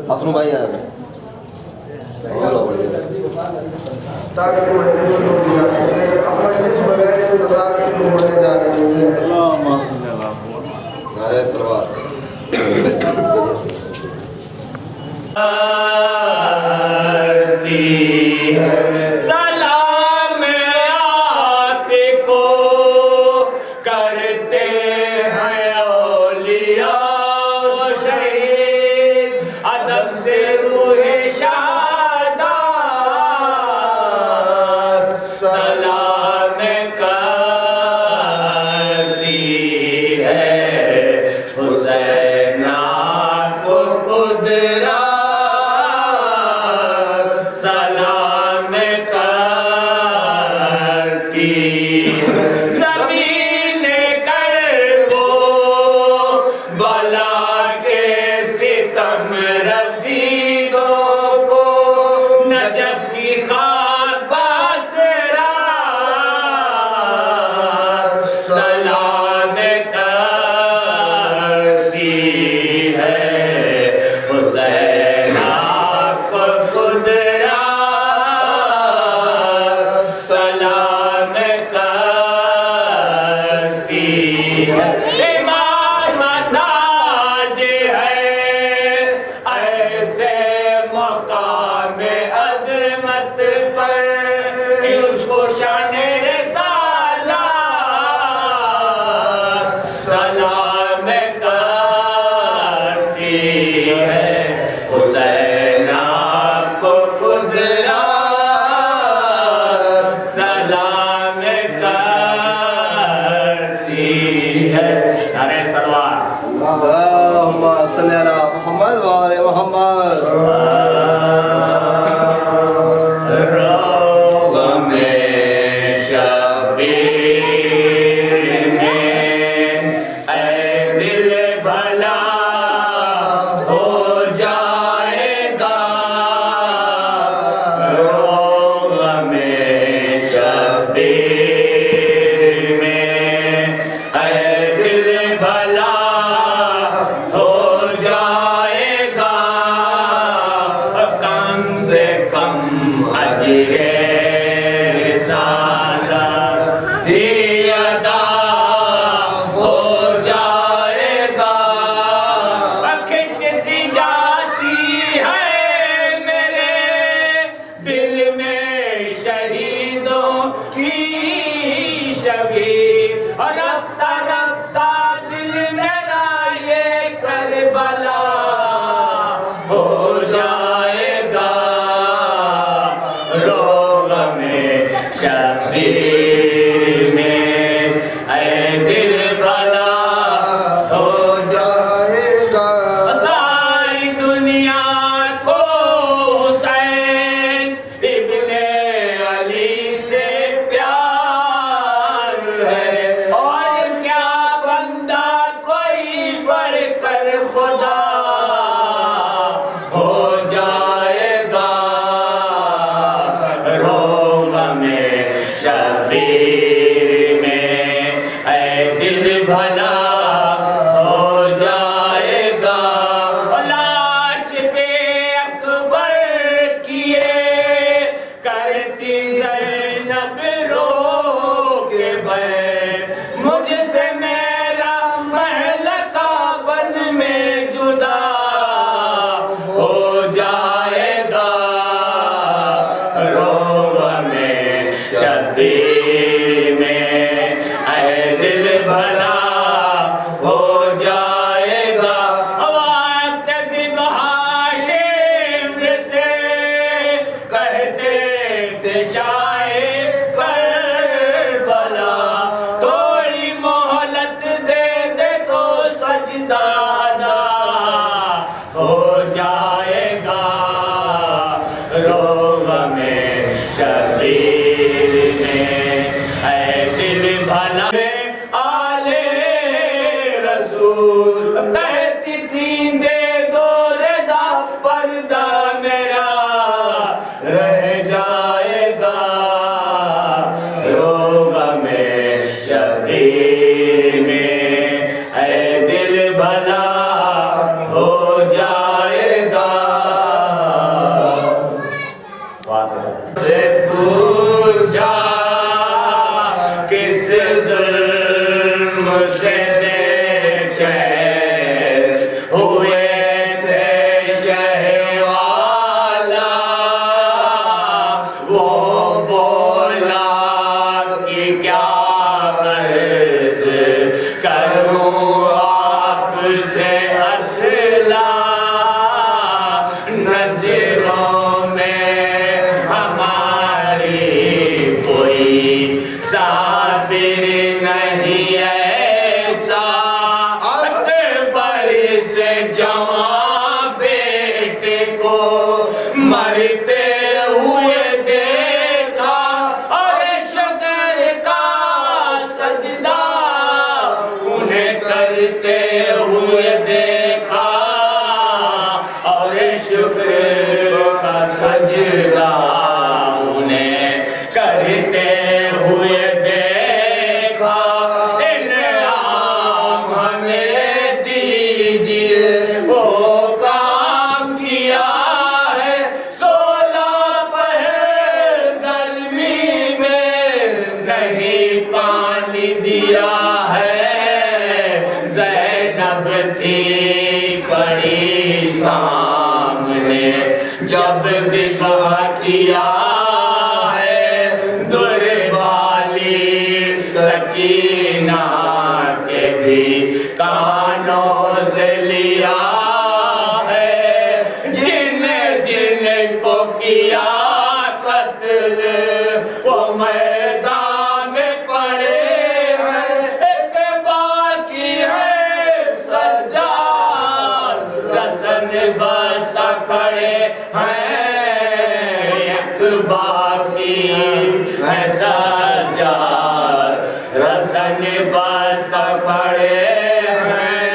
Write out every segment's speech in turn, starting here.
حسن بھائی آ گئے تاکہ مجلس شروع ہو جاتی ہے اب مجلس بغیر انتظار شروع ہونے جا رہی ہے اللہم صلی اللہ نعرہ سلوات سلام آپ کو کرتے ہیں اولیاء شہید ادب سے روح شاداب سلام کرتی ہے حسین آپ کو قدرت زمین کر وہ بلا کے ستم رسیدوں کو نجف کی خواب باسرا سلام کرتی ہے حسین آپ کو قدرت سلام ایمان تاج ہے ایسے مقام عظمت پر کہ اس کو شان رسالت سلام کرتی ہے حسین آپ کو قدرت سلام کرتی ہے نعرہ سلوات اللہم صلی علی محمد وآل محمد روغ میں شبیر میں اے دل بھلا ہو جائے گا روغ میں شبیر میں اے دل بھلا ہو جائے گا کم سے کم اجر رسالت ہی ادا ہو جائے گا کھنچتی جاتی ہے میرے دل میں شہیدوں کی شبیر اور رفتہ رفتہ دل میرا یہ کربلا ہو جائے گا روغ میں شبیر میں اے دل بھلا ہو جائے گا ساری دنیا کو حسین ابن علی سے پیار ہے اور کیا نہیں ایسا اکبر سے جوان بیٹے کو مرتے ہوئے دیکھا اور شکر کا سجدہ انہیں کرتے ہوئے دیکھا اور شکر کا سجدہ انہیں کرتے ہوئے دیکھا انعام ہمیں دیجئے وہ کام کیا ہے 16 پہر گرمی میں نہیں پانی دیا ہے زینب تھی کھڑی سامنے جب ذبح کیا ہے دربالی سکینہ کے بھی کانوں سے لیا ہے جن جن کو کیا قتل وہ میدان میں پڑے ہیں ایک باقی ہے سجاد رسن بستہ کھڑے ہیں ایک باقی ہے سجاد رسن بستہ کھڑے ہیں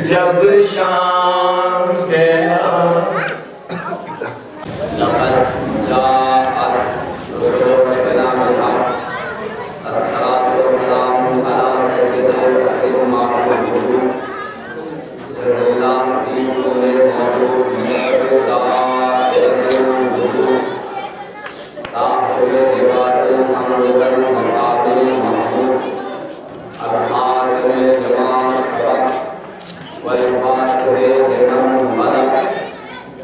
جب شام کے لقد جاءت رسول ربنا بالحق الصلاة والسلام على سيد المرسلين ومعصوم الوجود سر الله في كل موجود من دائرة الوجود صاحب الجبال المحمود المقام المحمود الخاتم لما سبق والفاتح لمن ملك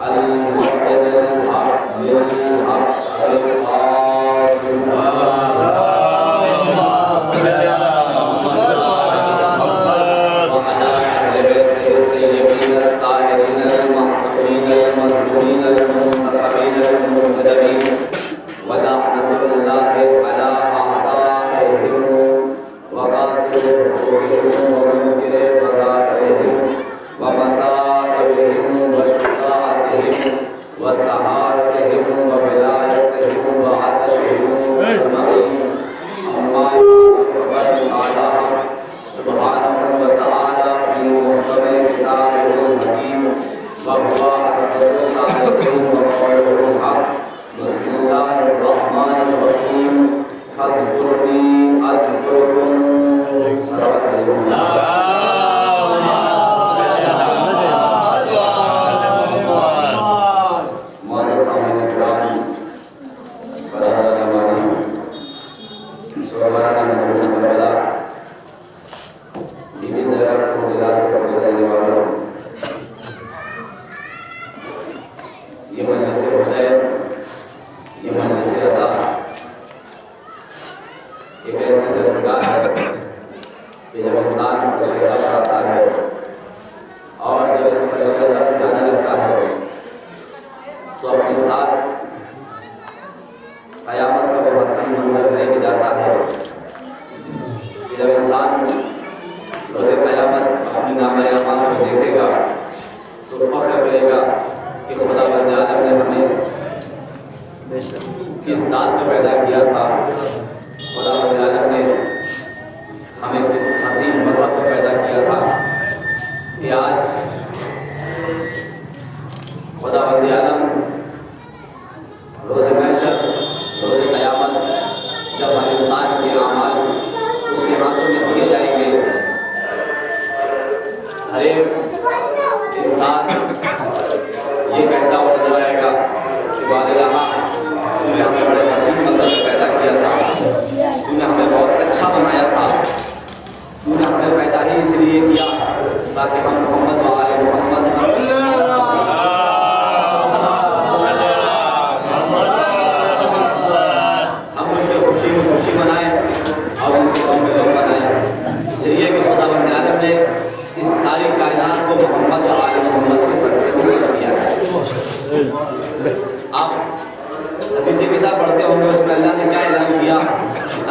المحكم الحق بالحق القاسم وعلى أهل بيته الطيبين الطاهرين المعصومين المظلومين المنتخبين المنتدبين ولعنة الله على أعدائهم وقاصد حقوقهم ومنكر فسادهم ومصائبهم وشقاءتهم وطهارتهم وبلايتهم وعطشهم أجمعين أما فقد قال سبحانه وتعالى في محكم كتابه الحكيم وهو أصدق الصادقين وقوله الحق بسم الله الرحمن الرحيم فاذكرني أذكركم صدق الله معزز سامعین کرام برادر جوانی سورانہ مضمون کربلا بی بی زینب رضی اللہ عنہا صلی اللہ علیہ وسلم یہ مجلس حسین یہ مجلس رضا ایک ایسی درسگاہ ہے کہ جب انسان فرش رضا پر آتا ہے اور جب اس فرش رضا سے جانے لگتا ہے تو اپنے ساتھ قیامت کا وہ حسین منظر لے کے جاتا ہے کہ جب انسان روز قیامت اپنی نامہ اعمال کو دیکھے گا تو فخر کرے گا کہ خدا بند عالم نے ہمیں کس ذات میں پیدا کیا تھا خدا بند عالم نے ہمیں کس حسین مذہب میں پیدا کیا تھا کہ آج خدا بند عالم روز محشر روز قیامت جب ہر انسان کے اعمال اس کے ہاتھوں میں دیے جائیں گے ہر ایک انسان یہ کہتا ہوا نظر آئے گا کہ والدہ تو نے ہمیں بڑے حسین منظر میں پیدا کیا تھا تو نے ہمیں بہت اچھا بنایا تھا تو نے ہمیں پیدا ہی اس لیے کیا تاکہ ہم محمد و آل محمد ہم ان کے خوشی میں خوشی منائیں اور ان کے غم میں غم منائیں اس لیے کہ خدا بند عالم نے اس ساری کائنات کو محمد و آل محمد کے سر سے نصیب کیا ہے آپ حدیث قصہ پڑھتے ہوں گے اس میں اللہ نے کیا اعلان کیا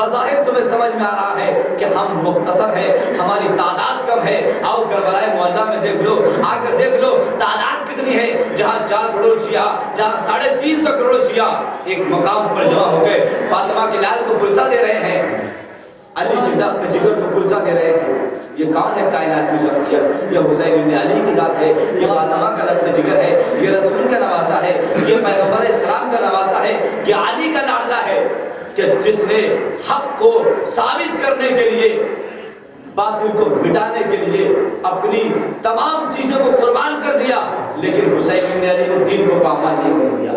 بظاہر تمہیں سمجھ میں آ رہا ہے کہ ہم مختصر ہیں, ہماری تعداد کم ہے. آؤ کربلا معلیٰ میں دیکھ لو, آ کر دیکھ لو تعداد کتنی ہے. جہاں 4 کروڑ شیعہ, جہاں 350 کروڑ شیعہ ایک مقام پر جمع ہو گئے, فاطمہ کے لال کو پرسہ دے رہے ہیں, علی کے لخت جگر کو پرسہ دے رہے ہیں. یہ کون ہے کائنات کی شخصیت؟ یہ حسین بن علی کی ذات ہے, یہ فاطمہ کا لخت جگر ہے, یہ رسول کا نواسا ہے, یہ پیغمبر اسلام کا نواسا ہے, یہ علی کا لاڈلا ہے کہ جس نے حق کو ثابت کرنے کے لیے, باطل کو مٹانے کے لیے اپنی تمام چیزوں کو قربان کر دیا, لیکن حسین بن علی نے دین کو پامال نہیں کر دیا.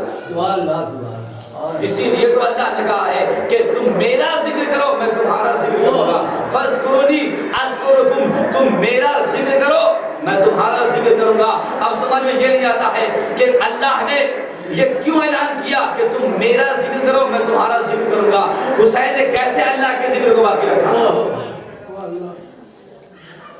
اسی لیے تو اللہ نے کہا ہے کہ تم میرا ذکر کرو میں تمہارا ذکر کروں گا. فاذکرونی اذکرکم, تم میرا ذکر کرو میں تمہارا ذکر کروں گا. اب سمجھ میں یہ نہیں آتا ہے کہ اللہ نے یہ کیوں اعلان کیا کہ تم میرا ذکر کرو میں تمہارا ذکر کروں گا. حسین نے کیسے اللہ کے ذکر کو باقی رکھا؟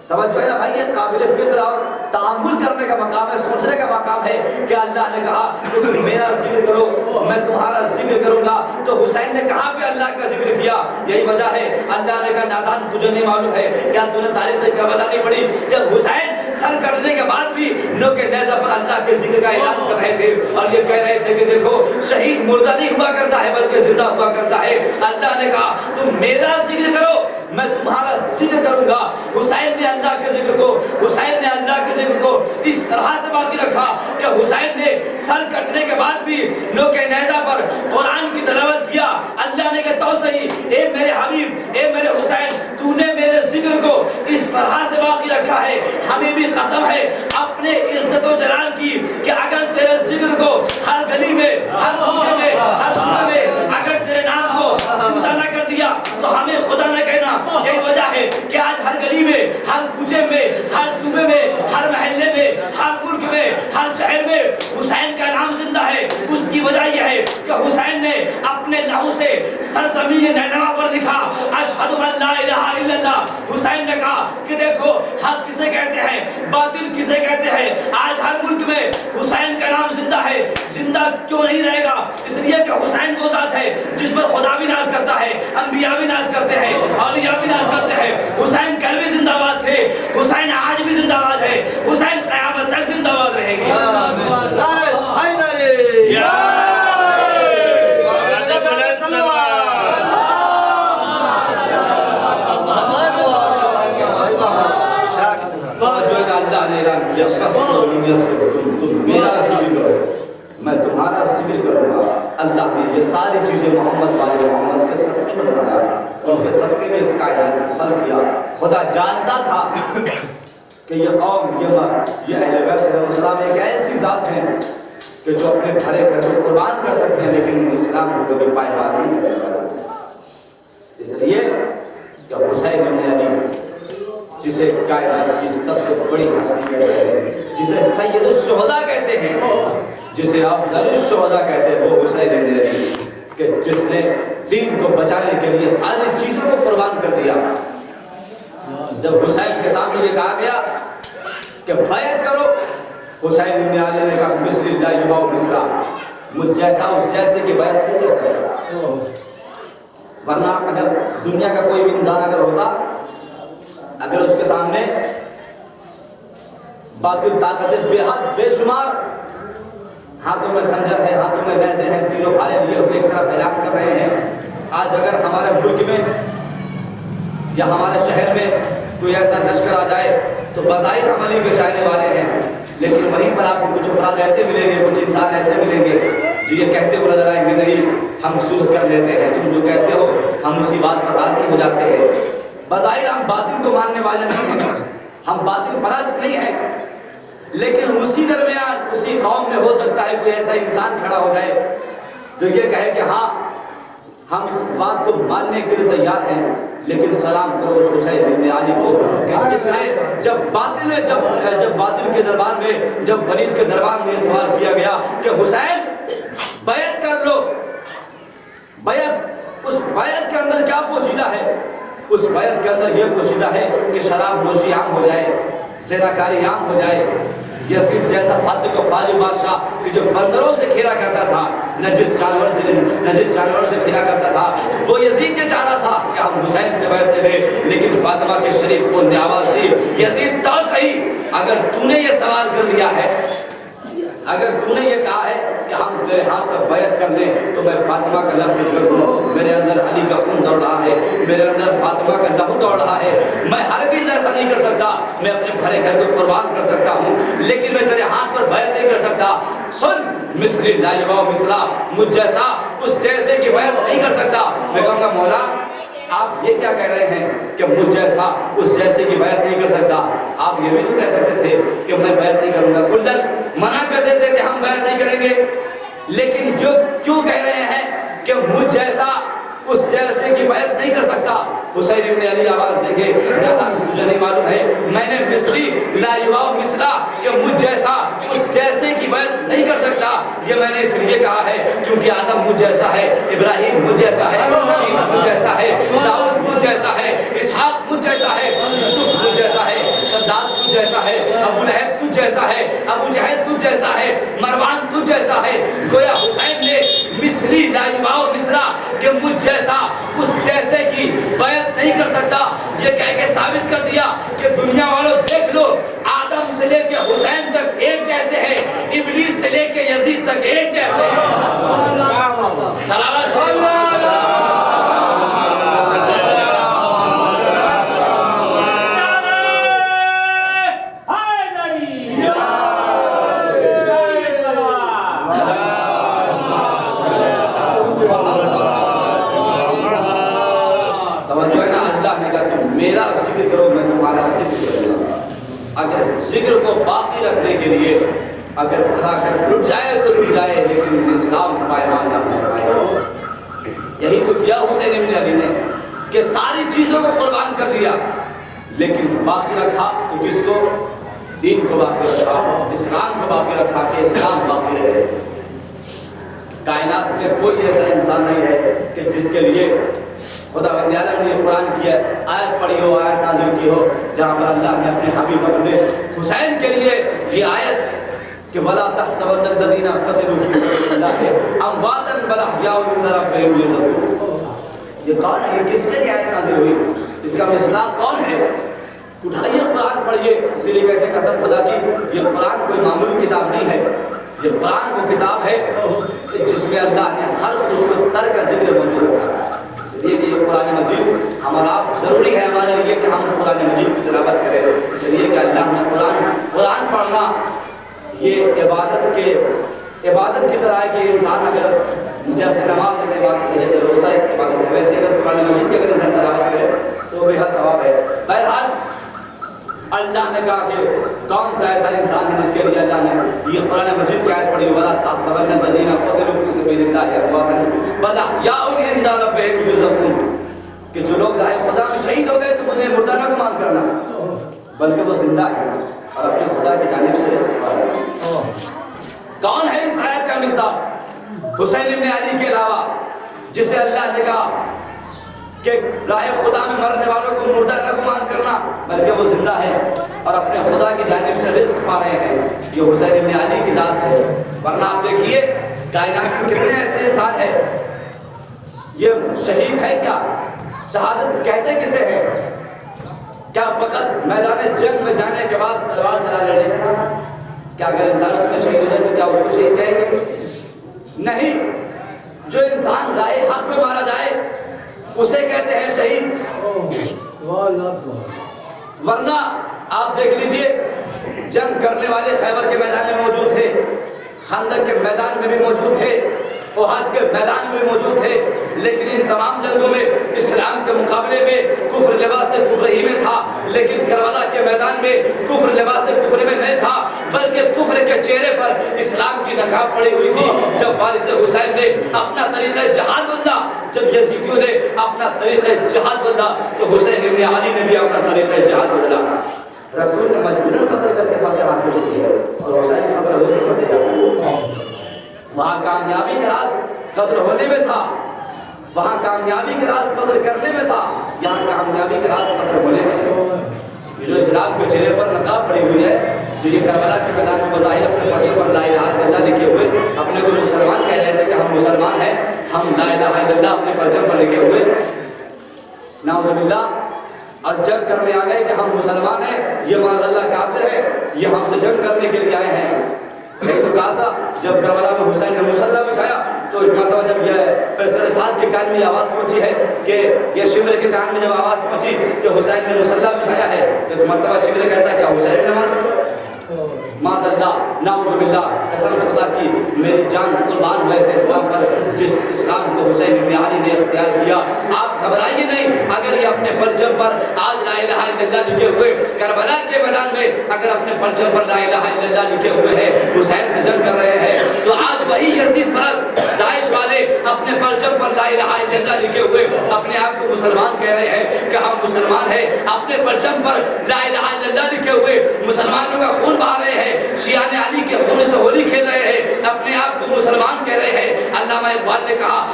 توجہ ہے نا بھائی, یہ قابل فکر اور تعامل کرنے کا مقام ہے, سوچنے کا مقام ہے کہ اللہ نے کہا کہ تم میرا ذکر کرو میں تمہارا ذکر کروں گا. تو حسین نے کہاں پہ اللہ کا ذکر کیا؟ یہی وجہ ہے اللہ نے کہا نادان تجھے نہیں معلوم ہے کیا تو نے تاریخ کربلا نہیں پڑھی؟ جب حسین سر کٹنے کے بعد بھی نوک نیزہ پر اللہ کے ذکر کا اعلان کر رہے تھے اور یہ کہہ رہے تھے کہ دیکھو شہید مردہ نہیں ہوا کرتا ہے بلکہ زندہ ہوا کرتا ہے. اللہ نے کہا تم میرا ذکر کرو میں تمہارا ذکر کروں گا. حسین نے اللہ کے ذکر کو, حسین نے اللہ کے ذکر کو اس طرح سے باقی رکھا کہ حسین نے سر کٹنے کے بعد بھی نوک نیزہ پر قرآن کی تلاوت کیا. اللہ نے کہا تو صحیح اے میرے حبیب, اے میرے حسین, تو نے میرے ذکر کو اس طرح سے باقی رکھا ہے, ہمیں بھی قسم ہے اپنے عزت و جلال کی کہ اگر تیرے ذکر کو ہر گلی میں, ہر کوچے میں, ہر صوبے میں اگر تیرے نام کو زندہ نہ کر دیا تو ہمیں خدا نہ کہنا. یہی وجہ ہے کہ آج ہر گلی میں, ہر کوچے میں, ہر صوبے میں, ہر محلے میں, ہر ملک میں, ہر شہر میں حسین کا نام زندہ ہے. اس کی وجہ یہ ہے کہ حسین نے اپنے لہو سے سرزمین نینوا پر لکھا اشہد ان لا الہ الا اللہ. حسین نے کہا کہ دیکھو حق کسے کہتے ہیں, باطل کسے کہتے ہیں. آج ہر ملک میں حسین کا نام زندہ ہے. زندہ کیوں نہیں رہے گا؟ اس لیے کہ حسین وہ ذات ہے جس پر خدا بھی ناز کرتا ہے, انبیاء بھی ناز کرتے ہیں, اولیاء بھی ناز کرتے ہیں. حسین کل بھی زندہ باد تھے, حسین آج بھی زندہ باد ہے, حسین قیامت تک زندہ باد رہیں گے. اللہ نے اعلان کیا تم میرا ذکر کرو میں تمہارا ذکر کروں گا. اللہ نے یہ ساری چیزیں محمد والے محمد کے صدقے میں بنایا, ان کے صدقے میں اس کائنات کو خلق کیا. خدا جانتا تھا کہ یہ قوم, یہ اہل بیت علیہ السلام ایک ایسی ذات ہے کہ جو اپنے بھرے گھر کو قربان کر سکتے ہیں لیکن اسلام کو کبھی پائمال نہیں کر پائے. اس لیے کہ حسین بن علی جسے کائنات کی سب سے بڑی ہستی کہتے ہیں, جسے سید الشہداء کہتے ہیں, جسے افضل الشہداء کہتے ہیں, وہ حسین بن علی کہ جس نے دین کو بچانے کے لیے ساری چیزوں کو قربان کر دیا. جب حسین کے سامنے یہ کہا گیا کہ بیعت کرو, حسین بن علی نے کہا مثل اللہ یباؤ مثلا, مجھ جیسا اس جیسے کی بیعت نہیں کر سکتا. ورنہ اگر دنیا کا کوئی بھی انسان اگر ہوتا, اگر اس کے سامنے باطل طاقتیں بے حد بے شمار, ہاتھوں میں خنجر ہے, ہاتھوں میں نیزے ہیں, تیروں بھالے لیے ہوئے ایک طرف اعلان کر رہے ہیں. آج اگر ہمارے ملک میں یا ہمارے شہر میں کوئی ایسا لشکر آ جائے تو بظاہر ہم علی کے چاہنے والے ہیں, لیکن وہیں پر آپ کو کچھ افراد ایسے ملیں گے, کچھ انسان ایسے ملیں گے جو یہ کہتے ہوئے نظر آئیں گے نہیں ہم صلح کر لیتے ہیں, تم جو کہتے ہو ہم اسی بات پر راضی ہو جاتے ہیں. بظاہر ہم باطل کو ماننے والے نہیں ہیں, ہم باطل پرست نہیں ہیں, لیکن اسی درمیان اسی قوم میں ہو سکتا ہے کوئی ایسا انسان کھڑا ہو جائے جو یہ کہے کہ ہاں ہم اس بات کو ماننے کے لیے تیار ہیں, لیکن سلام کرو اس حسین بن علی کو کہ جس نے جب باطل کے دربار میں, جب ولید کے دربار میں سوال کیا گیا کہ حسین بیعت کر لو, بیعت, اس بیعت کے اندر کیا پوشیدہ ہے؟ اس بیعت کے اندر یہ پوشیدہ ہے کہ شراب نوشی عام ہو جائے, زناکاری عام ہو جائے. یزید جیسا فاسق و فاجر بادشاہ کہ جو بندروں سے کھیلا کرتا تھا, نجس جانور سے کھلا کرتا تھا، وہ یزید نے چاہا تھا کہ ہم حسین سے بیعت لے لیں، لیکن فاطمہ کے شریف کو آواز دی، یزید تو صحیح، اگر تو نے یہ سوال کر لیا ہے، اگر تو نے یہ کہا ہے کہ ہم تیرے ہاتھ پر بیعت کر لیں، تو میں فاطمہ کا لفظ کر دوں، میرے اندر علی کا خون دوڑ رہا ہے، میرے اندر فاطمہ کا لہو دوڑ رہا ہے، میں ہرگز ایسا نہیں کر سکتا، میں اپنے بھرے گھر کو قربان کر سکتا ہوں، لیکن میں تیرے ہاتھ پر بیعت نہیں کر سکتا۔ سن مثلی لا یبا مثلا، مجھ جیسا اس جیسے کی بیعت نہیں کر سکتا۔ میں کہوں گا مولا آپ یہ کیا کہہ رہے ہیں کہ مجھ جیسا اس جیسے کی بیعت نہیں کر سکتا؟ آپ یہ بھی تو کہہ سکتے تھے کہ میں بیعت نہیں کروں گا، کلن منع کر دیتے کہ ہم بیعت نہیں کریں گے، لیکن جو کیوں کہہ رہے ہیں کہ مجھ جیسا اس جیسے کی بیعت نہیں کر سکتا؟ حسین ابن علی آواز دیں گے، مجھے نہیں معلوم ہے، میں نے مثلی لا یواء مثلا کہ مجھ جیسا اس جیسے کی بیعت نہیں کر سکتا، یہ میں نے اس لیے کہا ہے کیونکہ آدم مجھ جیسا ہے، ابراہیم مجھ جیسا ہے، شیس مجھ جیسا ہے، داؤد مجھ جیسا ہے، اسحاق مجھ جیسا ہے، یوسف مجھ جیسا ہے، شداد تجھ جیسا ہے، ابو لہب تجھ جیسا ہے، ابو جہل تجھ جیسا ہے، مروان تجھ جیسا ہے۔ گویا حسین نے مثلی لا یواء مثلا کہ مجھ جیسا اس جیسے کی بیعت نہیں کر سکتا، یہ کہہ کے ثابت کر دیا کہ دنیا والوں دیکھ لو، آدم سے لے کے حسین تک ایک جیسے ہیں، ابلیس سے لے کے یزید تک ایک جیسے ہیں۔ صلوات میرا ذکر کرو میں تمہارا ذکر کروں گا۔ اگر ذکر کو باقی رکھنے کے لیے اگر رٹ جائے تو رٹ جائے، لیکن اسلام پائمان نہ ہو پائے۔ یہی تو کیا حسین ابن علی نے کہ ساری چیزوں کو قربان کر دیا، لیکن باقی رکھا تو کس کو؟ دین کو باقی رکھا، اسلام کو باقی رکھا کہ اسلام باقی رہے۔ کائنات میں کوئی ایسا انسان نہیں ہے کہ جس کے لیے خدا بندی عالم نے قرآن کیا آیت پڑھی ہو، آیت نازل کی ہو، جہاں پر اللہ نے اپنے حبیب اپنے حسین کے لیے یہ آیت کہ وَلَا تَحْسَبَنَّ الَّذِينَ قَتَلُوا فِي سَبِيلِ اللَّهِ أَمْوَاتًا بَلْ أَحْيَاءٌ عِندَ رَبِّهِمْ يُرْزَقُونَ۔ یہ کون ہے؟ یہ کس کے لیے آیت نازل ہوئی؟ اس کا مصداق کون ہے؟ اٹھائیے قرآن پڑھیے، اسی لیے کہتے ہیں قسم خدا کی یہ قرآن کوئی معمولی کتاب نہیں ہے، یہ قرآن وہ کتاب ہے جس میں اللہ نے ہر خوش و تر کا ذکر موجود رکھا ہے۔ یہ کہ یہ قرآن مجید ہمارا ضروری ہے ہمارے لیے کہ ہم قرآن مجید کی تلاوت کریں، اس لیے کہ اللہ نے قرآن پڑھنا یہ عبادت کی طرح ہے کہ انسان اگر جیسے نماز ایک عبادت ہے، جیسے روزہ ایک عبادت ہے، ویسے اگر قرآن مجید کی اگر انسان تلاوت کرے تو بے حد ثواب ہے۔ بہرحال اللہ نے کہا کہ کون سا ایسا انسان ہے جس کے لیے اللہ نے یہ قرآن مجید کی آیت پڑھی وَلَا تَحْسَبَنَّ الَّذِينَ قَتَلُوا فِي سَبِيلِ اللَّهِ أَمْوَاتًا بَلْ أَحْيَاءٌ عِندَ رَبِّهِمْ يُرْزَقُونَ کہ جو لوگ راہ خدا میں شہید ہو گئے تو انہیں مردہ نہ گمان کرنا، بلکہ وہ زندہ ہے اور اپنے خدا کی جانب سے رزق پا رہے ہیں۔ کون ہے اس آیت کا مصداق؟ حسین ابن علی کے علاوہ جسے اللہ نے کہا کہ راہ خدا میں مرنے والوں کو مردہ نہ گمان کرنا، بلکہ وہ زندہ ہے اور اپنے خدا کی جانب سے رزق پا رہے ہیں، یہ حسین ابن علی کی ذات ہے۔ ورنہ آپ دیکھیے کائنات میں کتنے ایسے انسان ہیں، یہ شہید ہے کیا؟ شہادت کہتے کسے ہے؟ کیا فقط میدان جنگ میں جانے کے بعد تلوار چلا لڑنے کا؟ کیا اگر انسان اس میں شہید ہو جائے تو کیا اس کو شہید کہیں گے؟ نہیں، جو انسان راہ حق میں مارا جائے اسے کہتے ہیں شہید۔ ورنہ آپ دیکھ لیجئے جنگ کرنے والے خیبر کے میدان میں موجود تھے، خندق کے میدان میں بھی موجود تھے، احد کے میدان میں موجود تھے، لیکن ان تمام جنگوں میں اسلام کے مقابلے میں کفر لباس کفر ہی میں تھا، لیکن کربلا کے میدان میں کفر لباس کفر میں نہیں تھا، بلکہ کفر کے چہرے پر اسلام کی نقاب پڑی ہوئی تھی۔ جب وارث حسین نے اپنا طریقہ جہاد بدلا، جب یزیدیوں نے اپنا طریقہ جہاد بدلا، تو حسین ابن علی نے بھی اپنا طریقہ جہاد بدلا۔ رسول نے مجبوراً قتل کر کے فتح حاصل کی ہے اور حسین قتل ہونے پر فتح، وہاں کامیابی کا راز قتل ہونے میں تھا، وہاں کامیابی کا راز قتل کرنے میں تھا، یہاں کامیابی کا راز قتل ہونے میں۔ جو اسلام کے چہرے پر نقاب پڑی ہوئی ہے، جو یہ کربلا کے میدان میں بظاہر اپنے بچوں پر لا الہ الا اللہ لکھے ہوئے اپنے کو مسلمان کہہ رہے تھے کہ ہم مسلمان ہیں، ہم لا الہ الا اللہ اپنے پرچم پر لکھے ہوئے، نعوذ باللہ، اور جنگ کرنے آ گئے کہ ہم مسلمان ہیں، یہ معاذ اللہ کافر ہے، یہ ہم سے جنگ کرنے کے لیے آئے ہیں۔ ایک تو کہا تھا جب کربلا میں حسین نے مصلی بچھایا تو ایک مرتبہ جب یہ سعد کے کان میں یہ آواز پہنچی ہے کہ یہ شمر کے کان میں جب آواز پہنچی کہ حسین نے مصلی بچھایا ہے تو ایک مرتبہ شمر کہتا ہے کیا حسین نے نماز پڑھی؟ معاذ اللہ، نعوذ باللہ، قسم خدا کی میری جان قربان ہوئے اس اسلام پر جس اسلام کو حسین بن علی نے اختیار کیا۔ آپ گھبرائیے نہیں، اگر یہ اپنے پرچم پر آج لا الہ الا اللہ لکھے ہوئے کربلا کے میدان میں اگر اپنے پرچم پر لا الہ الا اللہ لکھے ہوئے ہیں، حسین سے جنگ کر رہے ہیں، تو آج وہی یزید پرست داعش والے اپنے پرچم پر لا الہ الا اللہ لکھے ہوئے اپنے آپ کو مسلمان کہہ رہے ہیں کہ ہم مسلمان ہیں، اپنے پرچم پر لا الہ الا اللہ لکھے ہوئے مسلمانوں کا خون بہا رہے ہیں، شیعان علی کے خون سے ہولی کھیل رہے ہیں، اپنے آپ کو مسلمان کہہ رہے ہیں۔ علامہ اقبال نے کہا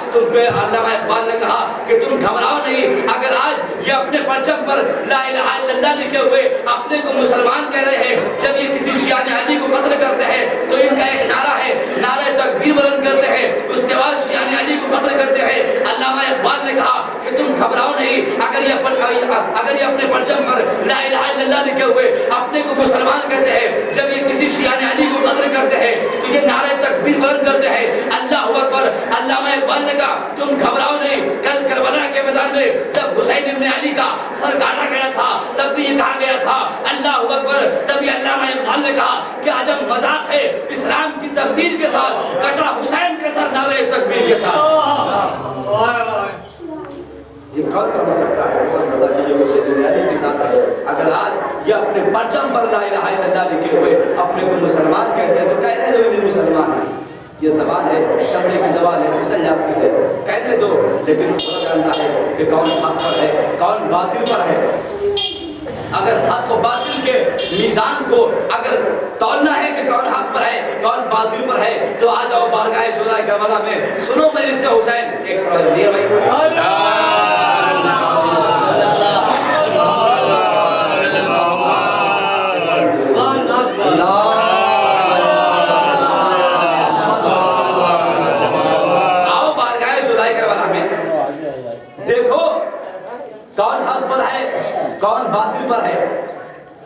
کہ تم گھبراؤ نہیں، اگر آج یہ اپنے پرچم پر لا الہ الا اللہ لکھے ہوئے اپنے کو مسلمان کہہ رہے ہیں، جب یہ کسی شیعان علی کو قتل کرتے ہیں تو ان کا ایک نعرہ ہے، نعرہ تکبیر بلند کرتے ہیں، اس کے بعد شیعان علی کو قتل کرتے ہیں۔ علامہ اقبال نے کہا کہ تم گھبراؤ نہیں، اگر یہ اپنے پرچم پر لا الہ الا اللہ لکھے ہوئے اپنے کو مسلمان کہتے ہیں، جب یہ کسی شیعان علی کو قتل کرتے ہیں تو یہ نعرہ تکبیر بلند کرتے ہیں، اللہ اکبر۔ علامہ اقبال نے کہا تم گھبراؤ نہیں، کل کربلا کے میدان میں جب حسین ابن علی کا سر کاٹا گیا تھا تب بھی یہ کہا گیا تھا اللہ اکبر، تبھی علامہ اقبال نے کہا کہ عجب مذاق ہے اسلام کی تقدیر کے ساتھ کٹا حسین کے سر نعرہ تکبیر کے ساتھ۔ یہ کون سمجھ سکتا ہے قسم خدا کی جو حسین ابن علی دکھاتا ہے؟ اگر آج یہ اپنے پرچم پر لا الہ الا اللہ لکھے ہوئے اپنے کو مسلمان کہتے ہیں تو کہنے دو انہیں مسلمان ہیں، یہ زبان ہے، چمڑے کی زبان ہے، پھسل جاتی ہے، کہنے دو، لیکن خدا جانتا ہے کہ کون حق پر ہے کون باطل پر ہے۔ اگر حق و باطل کے میزان کو اگر تولنا ہے کہ کون حق پر ہے کون باطل پر ہے تو آ جاؤ بارگاہ شہدائے کربلا میں، سنو مجلس حسین۔ ایک سوال دیا بھائی، آؤ بارگاہ شہدائے کربلا میں، دیکھو کون حق پر ہے کون باطل پر ہے۔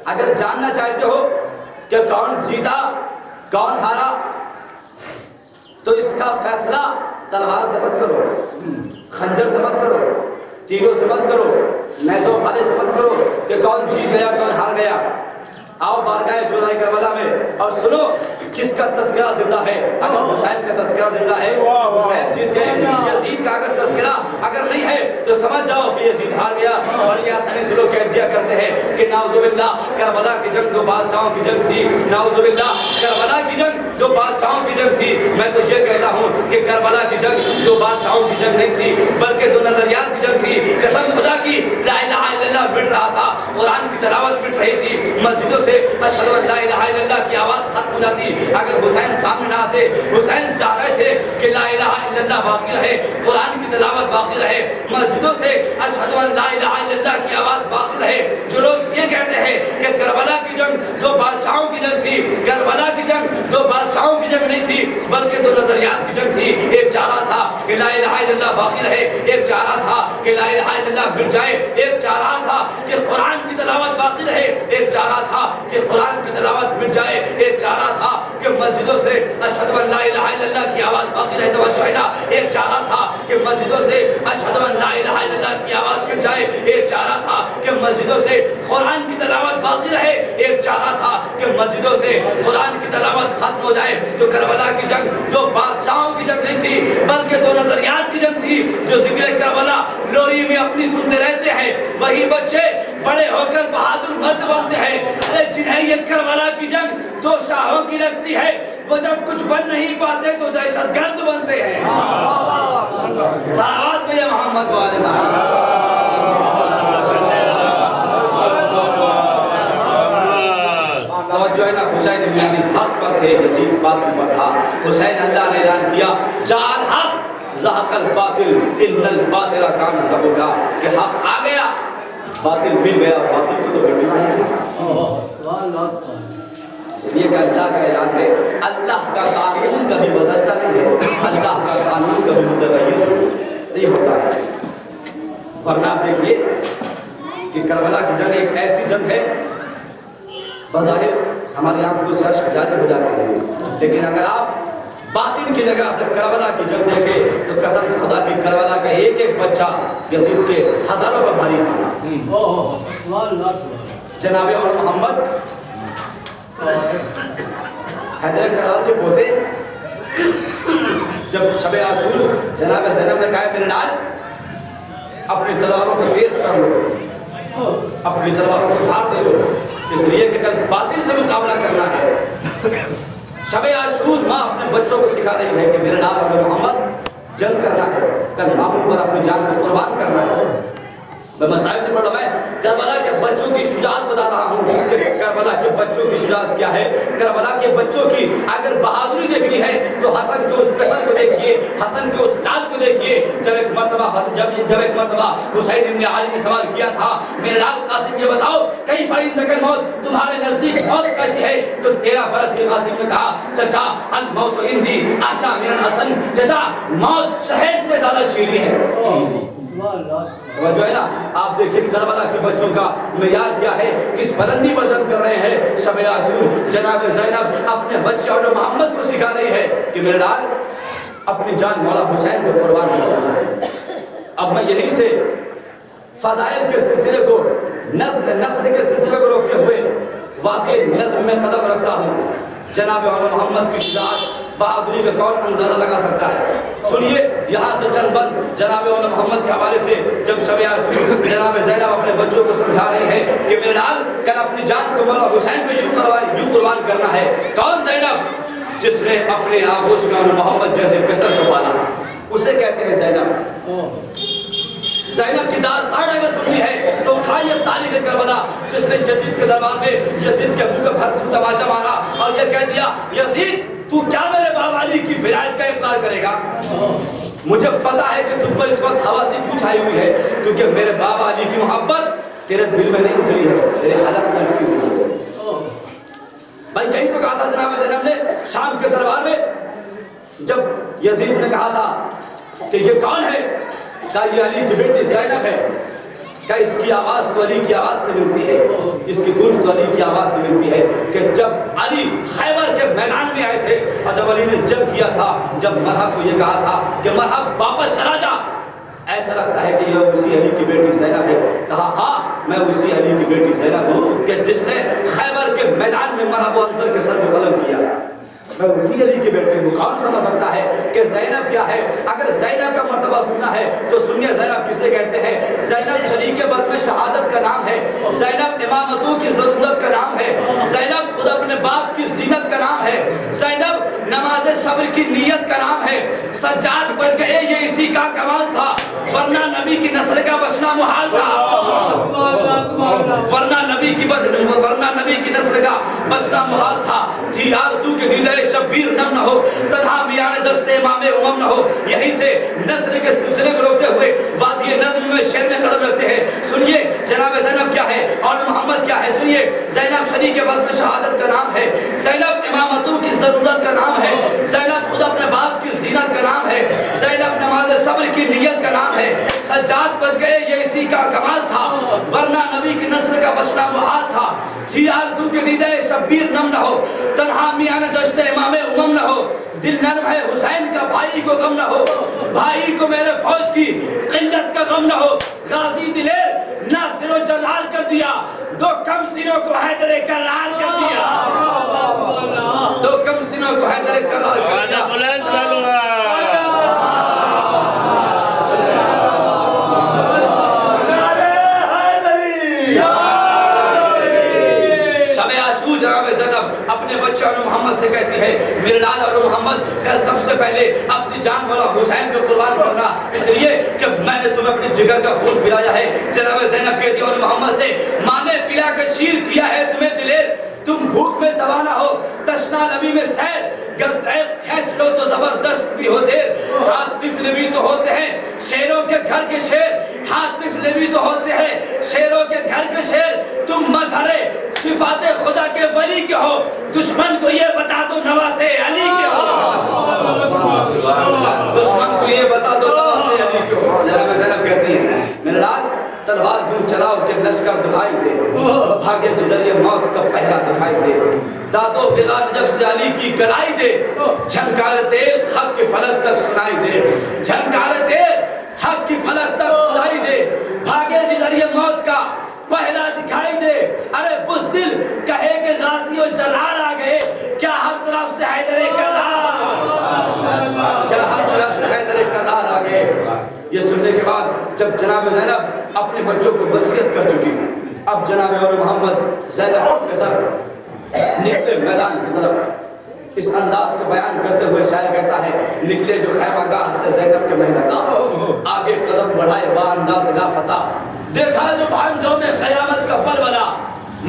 اگر جاننا چاہتے ہو کہ کون جیتا کون ہارا تو اس کا فیصلہ تلوار سے مت کرو، خنجر سے مت کرو، تیروں سے مت کرو، نیزوں بھالے سے مت کرو کہ کون جیت گیا کون ہار گیا۔ آؤ بارگاہ شہدائے کربلا میں اور سنو کس کا تذکرہ زندہ ہے۔ اگر حسین کا تذکرہ زندہ ہے حسین جیت گئے، یزید کا اگر تذکرہ اگر نہیں ہے تو سمجھ جاؤ کہ یزید ہار گیا۔ بڑی آسانی سے لوگ کہہ دیا کرتے ہیں کہ نعوذ باللہ کربلا کی جنگ دو بادشاہوں کی جنگ تھی، نعوذ باللہ کربلا کی جنگ دو بادشاہوں کی جنگ تھی۔ میں تو یہ کہتا ہوں کہ کربلا کی جنگ دو بادشاہوں کی جنگ نہیں تھی بلکہ دو نظریات کی جنگ تھی۔ قسم خدا کی لا الہ الا اللہ مٹ رہا تھا، قرآن کی تلاوت مٹ رہی تھی، مسجدوں سے اشہد ان لا الہ الا اللہ کی آواز ختم ہو جاتی۔ اگر حسین سامنے نہ آتے، حسین چاہ رہے تھے کہ لا الہ الا اللہ باقی رہے، قرآن کی تلاوت باقی رہے، مسجدوں سے اشہد ان لا الہ الا اللہ کی آواز باقی رہے۔ جو لوگ یہ کہتے ہیں کہ کربلا کی جنگ دو بادشاہوں کی جنگ تھی، کربلا کی جنگ دو بادشاہوں کی جنگ نہیں تھی بلکہ دو نظریات کی جنگ تھی۔ ایک چاہ رہا تھا کہ لا الہ الا اللہ باقی رہے، ایک چاہ رہا تھا کہ لا الہ الا اللہ مٹ جائے، ایک چاہ رہا تھا کہ قرآن کی تلاوت باقی رہے، ایک چاہ رہا تھا کہ قرآن کی تلاوت مٹ جائے، ایک چاہ رہا تھا کہ مسجدوں سے اشہد ان لا الہ الا اللہ کی آواز باقی رہے۔ توجہ ہے نا، ایک چاہ رہا تھا کہ مسجدوں سے اشہد ان لا الہ الا اللہ کی آواز مٹ جائے، ایک چاہ رہا تھا کہ مسجدوں سے قرآن کی تلاوت باقی رہے، ایک چاہ رہا تھا کہ مسجدوں سے قرآن کی تلاوت ختم ہو جائے۔ تو کربلا کی جنگ دو بادشاہوں کی جنگ نہیں تھی بلکہ دو نظریات کی جنگ تھی۔ جو ذکر کربلا لوری میں اپنی سنتے رہتے ہیں وہی بچے بڑے ہو کر بہادر مرد بنتے ہیں۔ ارے جنہیں یہ کربلا کی جنگ دو شاہوں کی لگتی ہے وہ جب کچھ بن نہیں پاتے تو دہشت گرد بنتے ہیں۔ صلوات پہ محمد والے محمد۔ توجہ ہے نا، حسین ابن علی حق پر تھے، یزید باطل پر تھا۔ حسین اللہ نے اعلان کیا جعل حق زہق الباطل ان الباطل کان زہوقا، کہ حق آ گیا باطل مل گیا، باطل کو تو بٹنا ہی تھا۔ اس لیے کہ اللہ کا اعلان ہے اللہ کا قانون کبھی بدلتا نہیں ہے، اللہ کا قانون کبھی متغیر نہیں ہوتا ہے۔ ورنہ آپ دیکھیے کہ کربلا کی جنگ ایک ایسی جنگ ہے بظاہر ہماری آنکھوں سے اشک جاری ہو جاتے ہیں، لیکن اگر آپ باطن کی نگاہ سے کربلا کی جنگ دیکھیں تو قسم خدا کی کربلا کا ایک ایک بچہ یزید کے ہزاروں پر بھاری تھا۔ جناب اور محمد حیدر کرار کے پوتے جب شب عاشور جناب زینب نے کہا میرے لال اپنی تلواروں کو تیز کر لو، اپنی تلواروں کو اٹھا دے لو، اس لیے کہ کل باطل سے مقابلہ کرنا ہے۔ شب عاشور ماں اپنے بچوں کو سکھا رہی ہے کہ میرے نام ابو محمد جنگ کرنا ہے، کل ماموں پر اپنی جان کو قربان کرنا ہے۔ میں مصائب نے پڑھا، میں کربلا کے بچوں کی شجاعت بتا رہا ہوں کہ کربلا کے بچوں کی شجاعت کیا ہے۔ کربلا کے بچوں کی اگر بہادری دیکھنی ہے تو حسن کے اس پسر کو دیکھیے، حسن کے اس لال کو دیکھیے۔ جب ایک مرتبہ حسین ابن علی نے سوال کیا تھا میرے لال قاسم یہ بتاؤ کئی فائدہ کر موت تمہارے نزدیک موت کیسی ہے، تو 13 برس کے قاسم نے کہا چچا الموت عندی احلی من الحسن، چچا موت شہد سے زیادہ شیریں ہے۔ جو ہے نا آپ دیکھیں کربلا کے بچوں کا معیار کیا ہے، کس بلندی پر جنگ کر رہے ہیں۔ شب عاشور جناب زینب اپنے بچے اور محمد کو سکھا رہی ہے کہ میرے لال اپنی جان مولا حسین کو قربان کرنا ہے۔ اب میں یہیں سے فضائل کے سلسلے کو نصر کے سلسلے کو روکتے ہوئے واقعی نظم میں قدم رکھتا ہوں۔ جناب محمد کی شجاعت بہادری کا کون اندازہ لگا سکتا ہے؟ سنیے یہاں سے چند بند جناب محمد کے حوالے سے، جب شب عاشور جناب زینب اپنے بچوں کو سمجھا رہی ہے کہ میرے لال کل اپنی جان کو مولا حسین پہ یوں قربان کرنا ہے۔ کون زینب؟ جس نے اپنے آغوش میں محمد جیسے پسر کو پالا، اسے کہتے ہیں زینب۔ زینب کی داستان اگر سنی ہے تو اٹھائیے تاریخ کربلا، جس نے یزید کے دربار میں یزید کے منہ پہ بھرپور تماچا مارا اور یہ کہہ دیا یزید تو کیا میرے بابا علی کی ولایت کا اقرار کرے گا؟ مجھے پتا ہے کہ تم پر اس وقت ہوا سی کچھ آئی ہوئی ہے، کیونکہ میرے بابا علی کی محبت تیرے دل میں نہیں اتری ہے، تیرے حلق میں اتری ہوئی ہے۔ بھائی یہی تو کہا تھا جناب زینب نے شام کے دربار میں، جب یزید نے کہا تھا کہ یہ کون ہے؟ کہا یہ علی کی بیٹی زینب ہے۔ کہ اس کی آواز تو علی کی آواز سے ملتی ہے، اس کی گونج تو علی کی آواز سے ملتی ہے۔ کہ جب علی خیبر کے میدان میں آئے تھے اور جب علی نے جنگ کیا تھا، جب مرحب کو یہ کہا تھا کہ مرحب واپس چلا جا، ایسا لگتا ہے کہ یہ اسی علی کی بیٹی زینب ہے۔ کہا ہاں میں اسی علی کی بیٹی زینب ہوں کہ جس نے خیبر کے میدان میں مرحب و انتر کے سر میں قلم کیا، میں اسی علی کے بیٹے ہوں۔ کون سمجھ سکتا ہے کہ زینب کیا ہے؟ اگر زینب کا مرتبہ سننا ہے تو سنیے زینب کسے کہتے ہیں۔ زینب شریک بس میں شہادت کا نام ہے، زینب امامتوں کی ضرورت کا نام ہے، زینب خود اپنے باپ کی زینت کا نام ہے، زینب نماز صبر کی نیت کا نام ہے۔ سجاد بچ گئے یہ اسی کا کمال تھا، ورنہ نبی کی نسل کا بچنا محال تھا، ورنہ نبی کی نسل کا بچنا محال تھا۔ تھی آرزو کے دیدے شبیر نم نہ ہو، تنہا میان دست امام امم نہ ہو۔ یہیں سے نسل کے سلسلے کو روکتے ہوئے وادی نظم میں شعر میں قدم رکھتے ہیں۔ سنیے جناب زینب کیا ہے اور محمد کیا ہے، سنیے۔ زینب شریک بس میں شہادت کا نام ہے، زینب امامتوں کی ضرورت کا نام ہے، زینب خود اپنے باپ کی زینت کا نام ہے، زینب نماز صبر کی نیت کا نام ہے۔ سجاد بچ گئے یہ اسی کا کمال تھا، ورنہ نبی کی نسل کا بچنا محال تھا۔ تھی آرزو کے دیدے شبیر نم نہ ہو، تنہا میان دشت امام امم نہ ہو۔ دل نرم ہے حسین کا بھائی کو غم نہ ہو، بھائی کو میرے فوج کی قلت کا غم نہ ہو۔ غازی دلیر ناصر و جلال کر دیا، دو کم سینوں کو حیدر کرار کر دیا، دو کم سینوں کو حیدر کرار کر دیا۔ اپنے بچے اور محمد سے کہتی ہے میرے لال اور محمد کا سب سے پہلے اپنی جان مولا حسین پہ قربان کرنا، اس لیے کہ میں نے تمہیں اپنے جگر کا خون پلایا ہے۔ جناب زینب کہتی ہے اور محمد سے ماں نے پلا کر شیر کیا ہے تمہیں دلیر، تم بھوک میں دوا نہ ہو، تشنا لبی میں سیر، گر تیغ کھینچ لو تو زبردست بھی ہو زیر۔ ہاتھ طفل بھی تو ہوتے ہیں شیروں کے گھر کے شیر، ہاں طفل بھی تو ہوتے ہیں شیروں کے گھر کے شیر. تم مظہر صفات خدا کے ولی کے ہو, دشمن کو یہ بتا دو نواسے علی کے ہو. دشمن کو یہ بتا دو نواسے علی کے ہو. جناب زینب کہتی ہیں میرے لال تلوار کیوں چلاؤ کہ لشکر دکھائی دے, بھاگے جدھر یہ موت کا پہرا دکھائی دے. دادو بلال جب سے علی کی کلائی دے, جھنکار تیز حق کی فلک تک سنائی دے. جھنکار تیز حق کی فلک تک سنائی دے, بھاگے جدھر یہ موت کا پہرا دکھائی دے. ارے بزدل کہے کہ غازی و جرار آ گئے, کیا ہر طرف سے حیدر کرار, کیا ہر طرف سے حیدر کرار آ گئے. یہ سننے کے بعد جب جناب زینب اپنے بچوں کو وصیت کر چکی, اب جناب اور محمد زینب کے ساتھ نکلے میدان کی طرف. اس انداز کو بیان کرتے ہوئے شاعر کہتا ہے نکلے جو خیمہ گاہ سے زینب کے محلہ کا, آگے قدم بڑھائے با انداز لافتہ. دیکھا جو بھانجوں میں قیامت کا بلبلا,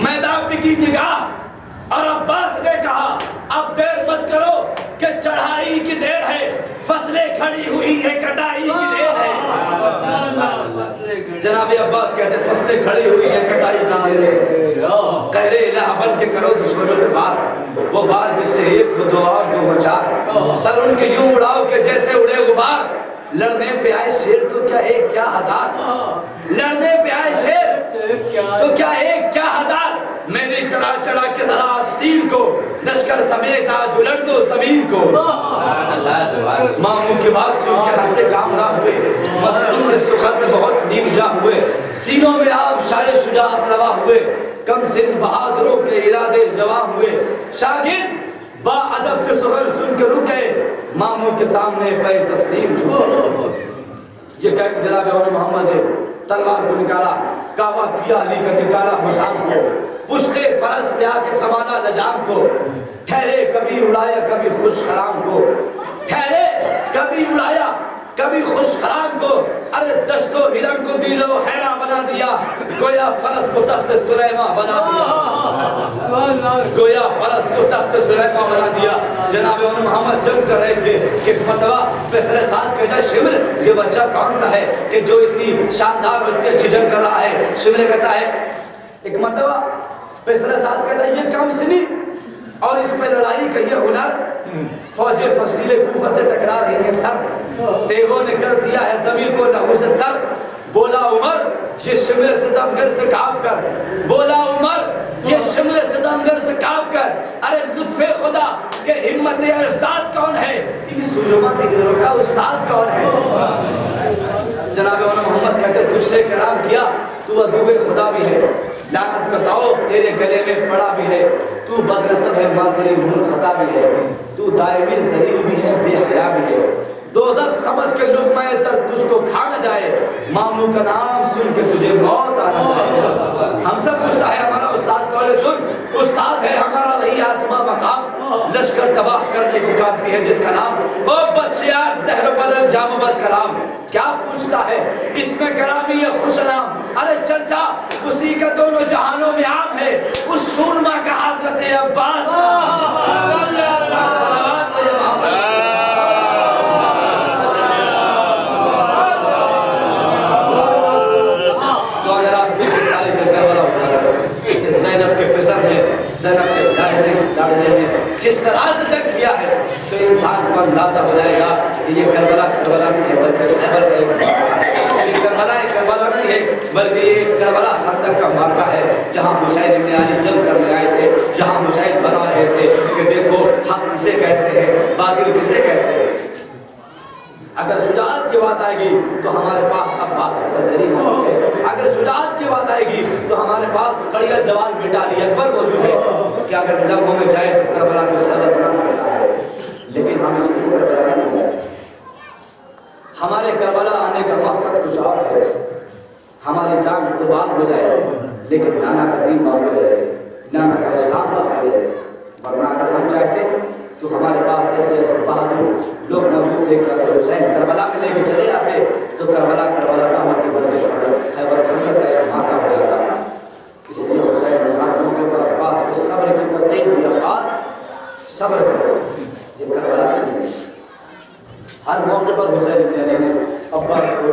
میدان پہ کی نگاہ اور عباس نے کہا اب دیر مت کرو کہ چڑھائی کی دیر ہے, فصلیں کھڑی ہوئی ہے کٹائی کی دیر ہے. جناب عباس کہتے ہیں فصلیں کھڑی ہوئی ہے کٹائی کی دیر ہے. قہر الہ بن کے کرو دشمنوں پہ وار, وہ وار جس سے ایک ہو دو اور دو ہو چار, سر ان کے یوں اڑاؤ کہ جیسے اڑے غبار. لڑنے پہ آئے شیر تو کیا ایک کیا ہزار, لڑنے پہ آئے شیر تو کیا ایک کیا ہزار. میری طرح چڑھا کے ذرا آستین کو, لشکر سمیت آج الٹ دو زمین کو. ماموں کی بات سن کے ہنسے کامنا ہوئے, مسلم اس سخن میں بہت نیم جا ہوئے. سینوں میں آپ شار شجاعت روا ہوئے, کم سن بہادروں کے ارادے جواں ہوئے. شاگرد با ادب کے سخن سن کے رکے, ماموں کے سامنے پہ تسلیم جھکے. یہ کہہ جناب اور محمد نے تلوار کو نکالا, کعبہ کیا علی کا نکالا حسام کو, پشتے فرس پہ آ کے سمانا لجام کو. ٹھہرے کبھی اڑایا کبھی خوش خرام کو, ٹھہرے کبھی اڑایا کبھی خوش خرام کو. ارے دشت و ہرن کو دیل و حیرہ بنا دیا, گویا فرس کو تخت سلیمہ بنا دیا, گویا فرس کو تخت سلیمہ بنا دیا. جناب ان محمد جنگ کر رہے تھے, ایک مرتبہ پیسر ساتھ کہتا ہے شمر یہ بچہ کون سا ہے کہ جو اتنی شاندار اور اتنی اچھی جنگ کر رہا ہے. شمر کہتا ہے ایک مرتبہ پیسر ساتھ کہتا ہے یہ کم سنی اور اس میں لڑائی کا یہ ہنر, فوج فصیل کوفہ سے ٹکرا رہی ہے سر, تیغوں نے کر دیا ہے زمین کو لہو سے تر. بولا عمر یہ شمر ستمگر سے کام کر, بولا عمر یہ شمر ستمگر سے کام کر. ارے لطف خدا کہ ہمت اجداد کون ہے, ان سورما دیگروں کا استاد کون ہے. جناب مولانا محمد کہتے تجھ سے کرام کیا تو عدو خدا بھی ہے, لعنت کا طوق تیرے گلے میں پڑا بھی ہے. تو بدنسب ہے ماں تیری عمر خطا بھی ہے, تو دائمی ذلیل بھی ہے بے حیا بھی ہے. دوزخ سمجھ کے لقمہ تر تجھ کو کھا نہ جائے, ماموں کا نام سن کے تجھے موت آ نہ جائے. ہم سے پوچھتا ہے ہمارا استاد کون ہے, سن استاد ہے ہمارا وہی آسماں مقام, لشکر تباہ کرنے کو کافی ہے جس کا نام. او بدشیار دہر بدل جام بد کلام, کیا پوچھتا ہے اس میں کرامی یہ خوش نام. ارے چرچا اسی کا دونوں جہانوں میں عام ہے, اس سورما کا حضرت عباس. صلوات پہ محمد. زینب کے لاڑے نے کس طرح سے جنگ کیا ہے تو انسان کو اندازہ ہو جائے گا کہ یہ کربلا نہیں ہے بلکہ خیبر کا ایک یہ کربلا نہیں ہے بلکہ یہ کربلا خندق کا معرکہ ہے, جہاں حسین ابن علی جنگ کرنے آئے تھے, جہاں حسین بتا رہے تھے کہ دیکھو حق کسے کہتے ہیں باطل کسے کہتے ہیں. اگر شجاعت کی بات آئے گی تو ہمارے پاس عباس حضری موجود ہے, اگر شجاعت کی بات آئے گی تو ہمارے پاس کھڑیا جوان بیٹا علی اکبر موجود ہے کہ اگر لمحوں میں چاہے تو کربلا کو خیبر بنا سکتا ہے. لیکن ہم اس کو کربلا نہیں ہے. ہمارے کربلا آنے کا مقصد کچھ اور ہے, ہماری جان قربان ہو جائے لیکن نانا کا دین باقی ہے, نانا کا اسلام باقی ہے. ورنہ اگر ہم چاہتے تو ہمارے پاس ایسے ایسے بہادر لوگ موجود تھے کہ اگر حسین کربلا میں لے کے چلے جاتے تو کربلا کا وہاں کے بلکہ خیبر خندق کا وہاں کا ہو جاتا. اس لیے حسین نے ہر موقع پر عباس کو صبر کی تلقین دی, عباس صبر کرو یہ کربلا نہیں ہے. ہر موقع پر حسین ابن علی نے عباس کو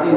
3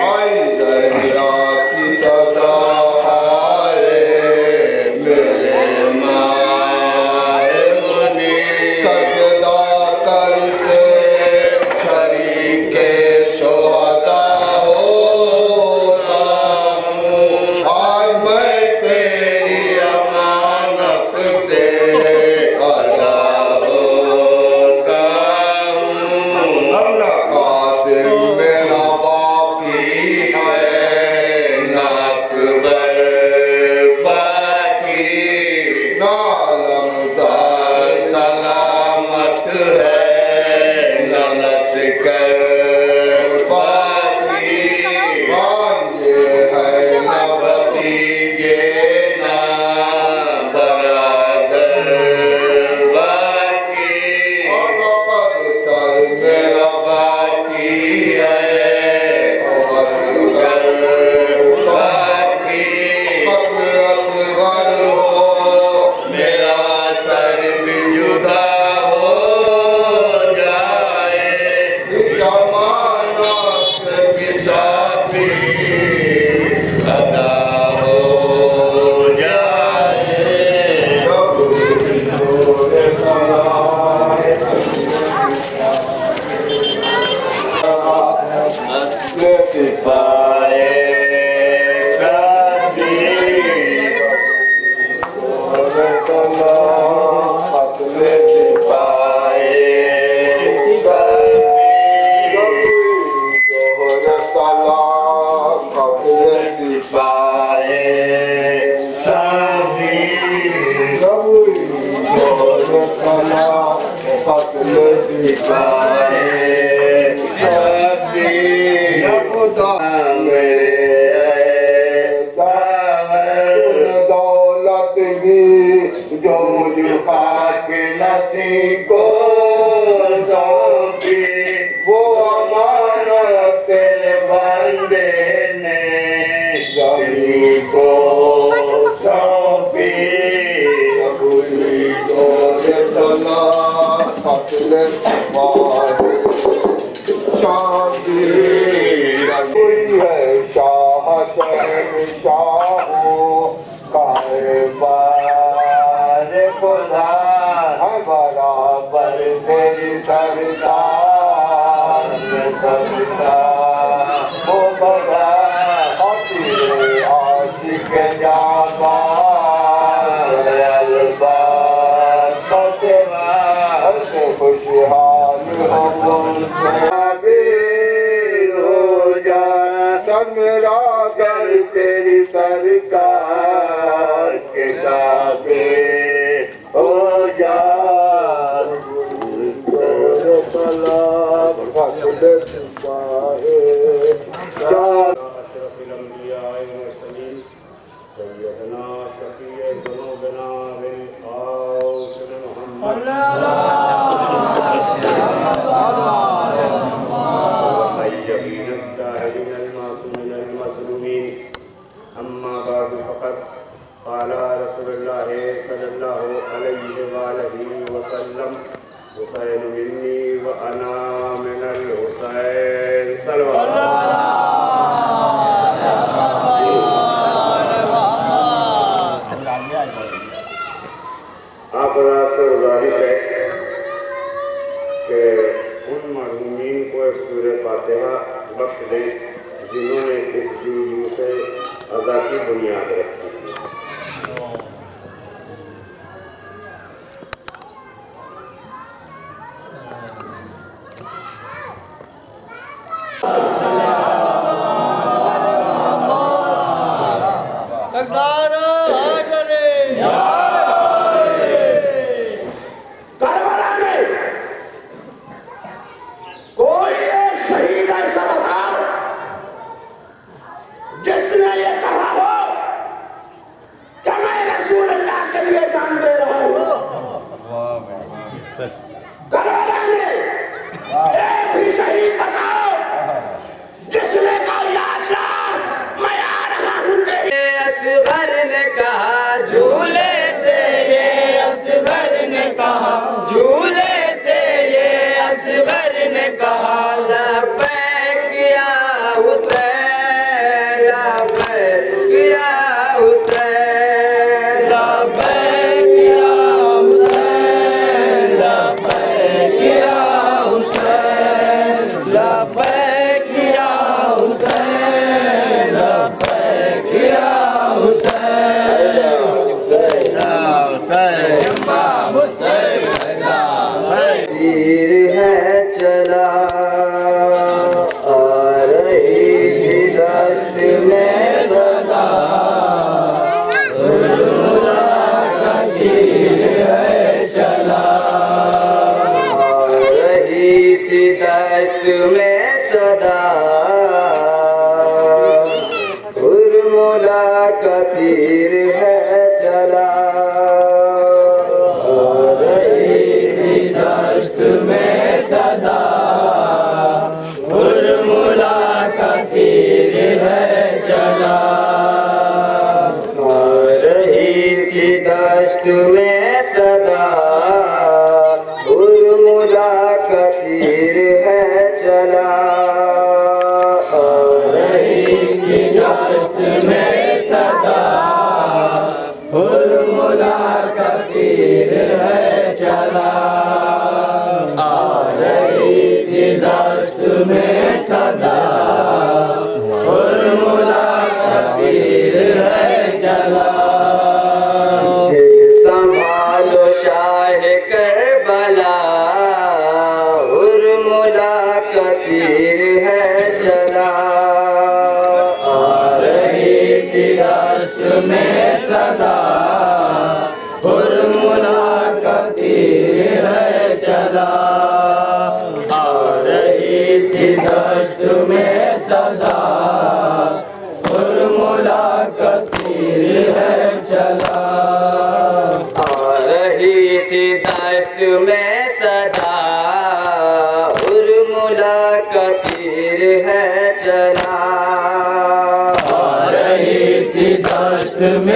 Ay, جو مجھ خاک نسی کو سونپی وہ امانت تیرے بندے نے زمین کو سونپی ابوی دور تلا قتل مارے شادی کوئی ہے شاہ شہنشاہ کائبہ خدا ہے برابر تیری سرکار میں سجدہ وہ بڑا تیرے عاشق جابار البار بسوار سے خوشحال ہو حاضر ہو جا سمرا کر تیری سرکار کے کعبے قال رسول الله صلى الله عليه وآله وسلم حسين مني وأنا من الحسين صلوات آپ سے گزارش ہے کہ ان مرحومین کو ایک سورہ فاتحہ بخش دیں جنہوں نے اس جنگیوں سے ادا کی بنیاد رکھی.